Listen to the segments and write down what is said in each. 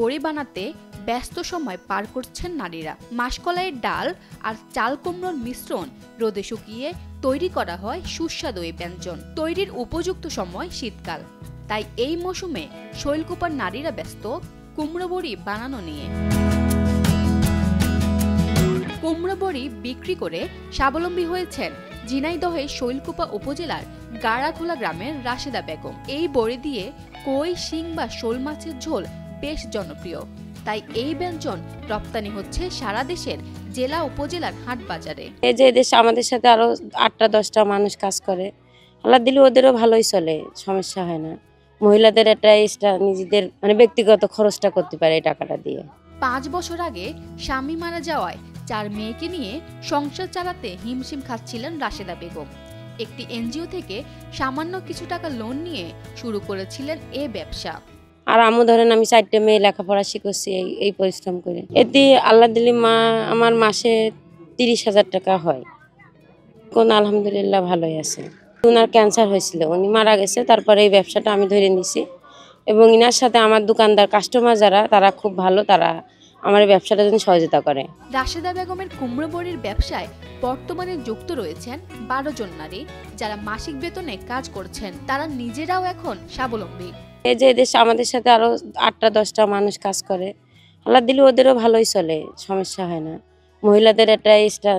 বড়ি বানাতে ব্যস্ত সময় পার করছেন নারীরা। মাসকলাইয়ের ডাল আর চাল কুমড়োর মিশ্রণ রোদে শুকিয়ে তৈরি করা হয় সুস্বাদু এই ব্যঞ্জন। তৈরির উপযুক্ত সময় শীতকাল, তাই এই মৌসুমে শৈলকুপার নারীরা ব্যস্ত কুমড়ো বড়ি বানানো নিয়ে। কুমড়ো বড়ি বিক্রি করে স্বাবলম্বী হয়েছেন ঝিনাইদহের শৈলকুপা উপজেলার গাড়াখোলা গ্রামের রাশেদা বেগম। এই বড়ি দিয়ে কই, শিং বা শোল মাছের ঝোল বেশ জনপ্রিয়, তাই এই ব্যঞ্জন রপ্তানি হচ্ছে সারা দেশের জেলা উপজেলার হাট বাজারে। এই যে দেশে আমাদের সাথে আরো 8টা-10টা মানুষ কাজ করে, আল্লাহ দিলে ওদেরও ভালোই চলে, সমস্যা হয় না। মহিলাদের একটা নিজেদের ব্যক্তিগত খরচটা করতে পারে এই টাকাটা দিয়ে। 5 বছর আগে স্বামী মারা যাওয়ায় 4 মেয়েকে নিয়ে সংসার চালাতে হিমশিম খাচ্ছিলেন রাশেদা বেগম। একটি এনজিও থেকে সামান্য কিছু টাকা লোন নিয়ে শুরু করেছিলেন এই ব্যবসা। আর আম্মু ধরেন আমি 4টে মেয়ে লেখাপড়া শিখেছি এই পরিশ্রম করে। এতে আল্লাহ দিলে আমার মাসে 30,000 টাকা হয়। কোন আলহামদুলিল্লাহ ভালোই আছে। ওনার ক্যান্সার হয়েছিল, উনি মারা গেছে, তারপরে এই ব্যবসাটা আমি ধরে নিছি এবং ইনার সাথে আমার দোকানদার কাস্টমার যারা তারা খুব ভালো, তারা আমার ব্যবসাটার জন্য সহযোগিতা করে। রাশেদা বেগমের কুমড়ো বড়ির ব্যবসায় বর্তমানে যুক্ত রয়েছেন 12 জন নারী, যারা মাসিক বেতনে কাজ করছেন। তারা নিজেরাও এখন স্বাবলম্বী। এই যে দেশে আমাদের সাথে আরো 8টা-10টা মানুষ কাজ করে, আল্লাহ দিলে ওদেরও ভালোই চলে, সমস্যা হয় না। মহিলাদের একটা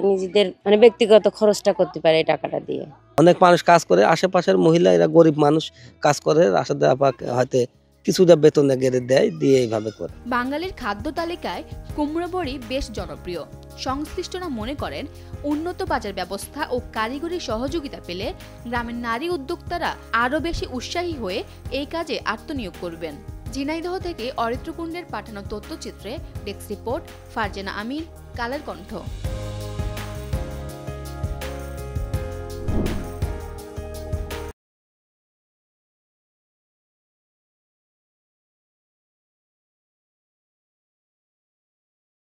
নিজেদের ব্যক্তিগত খরচটা করতে পারে এই টাকাটা দিয়ে। অনেক মানুষ কাজ করে, আশেপাশের মহিলা, এরা গরিব মানুষ কাজ করে, রাশেদা আপাকে হয়তো কিছুটা বেতনে গেড়ে দেয়, দিয়ে এইভাবে করে। বাঙালির খাদ্য তালিকায় কুমড়ো বড়ি বেশ জনপ্রিয়। সংশ্লিষ্টরা মনে করেন উন্নত বাজার ব্যবস্থা ও কারিগরি সহযোগিতা পেলে গ্রামের নারী উদ্যোক্তারা আরও বেশি উৎসাহী হয়ে এই কাজে আত্মনিয়োগ করবেন। ঝিনাইদহ থেকে অরিত্র কুণ্ডের পাঠানো তথ্যচিত্রে ডেস্ক রিপোর্ট, ফারজানা আমিন, কালের কণ্ঠ।